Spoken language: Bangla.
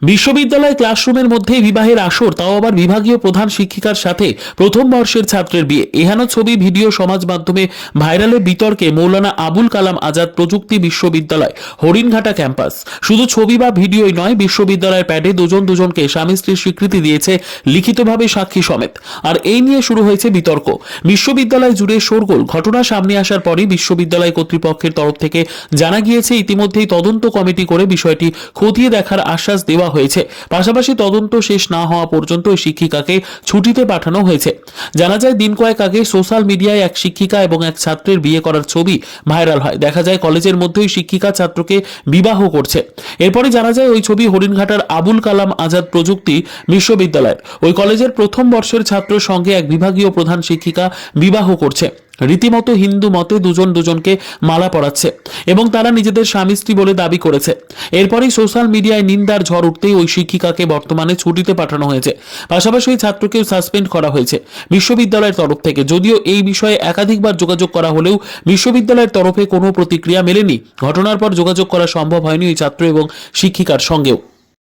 বিশ্ববিদ্যালয় ক্লাসরুমের মধ্যেই বিবাহের আসর, তাও আবার বিভাগীয় প্রধান শিক্ষিকার সাথে প্রথম বর্ষের ছাত্রের বিয়ে। এহেন ছবি ভিডিও সমাজ মাধ্যমে ভাইরালের বিতর্কে মৌলানা আবুল কালাম আজাদ প্রযুক্তি বিশ্ববিদ্যালয় হরিণঘাটা ক্যাম্পাস। শুধু ছবি বা ভিডিওই নয়, বিশ্ববিদ্যালয়ের প্যাডে দুজনকে স্বামী স্ত্রীর স্বীকৃতি দিয়েছে লিখিতভাবে সাক্ষী সমেত। আর এই নিয়ে শুরু হয়েছে বিতর্ক। বিশ্ববিদ্যালয় জুড়ে শোরগোল। ঘটনা সামনে আসার পরই বিশ্ববিদ্যালয় কর্তৃপক্ষের তরফ থেকে জানা গিয়েছে ইতিমধ্যেই তদন্ত কমিটি করে বিষয়টি খতিয়ে দেখার আশ্বাস দেওয়া হয়েছে। পাশাপাশি তদন্ত শেষ না হওয়া পর্যন্ত ওই শিক্ষিকাকে ছুটিতে পাঠানো হয়েছে। জানা যায়, দিন কয়েক আগে সোশ্যাল মিডিয়ায় এক শিক্ষিকা এবং এক ছাত্রের বিয়ে করার ছবি ভাইরাল হয়। দেখা যায় কলেজের মধ্যেই শিক্ষিকা ছাত্রকে বিবাহ করছে। এরপরে জানা যায় ওই ছবি হরিণঘাটার আবুল কালাম আজাদ প্রযুক্তি বিশ্ববিদ্যালয়ের। ওই কলেজের প্রথম বর্ষের ছাত্রের সঙ্গে এক বিভাগীয় প্রধান শিক্ষিকা বিবাহ করছে। রীতিমতো হিন্দু মতে দুজনকে মালা পরাচ্ছে এবং তারা নিজেদের স্বামী স্ত্রী বলে দাবি করেছে। এরপরেই সোশ্যাল মিডিয়ায় নিন্দার ঝড় উঠতেই ওই শিক্ষিকাকে বর্তমানে ছুটিতে পাঠানো হয়েছে। পাশাপাশি ওই ছাত্রকেও সাসপেন্ড করা হয়েছে বিশ্ববিদ্যালয়ের তরফ থেকে। যদিও এই বিষয়ে একাধিকবার যোগাযোগ করা হলেও বিশ্ববিদ্যালয়ের তরফে কোনো প্রতিক্রিয়া মেলেনি। ঘটনার পর যোগাযোগ করা সম্ভব হয়নি ওই ছাত্র এবং শিক্ষিকার সঙ্গেও।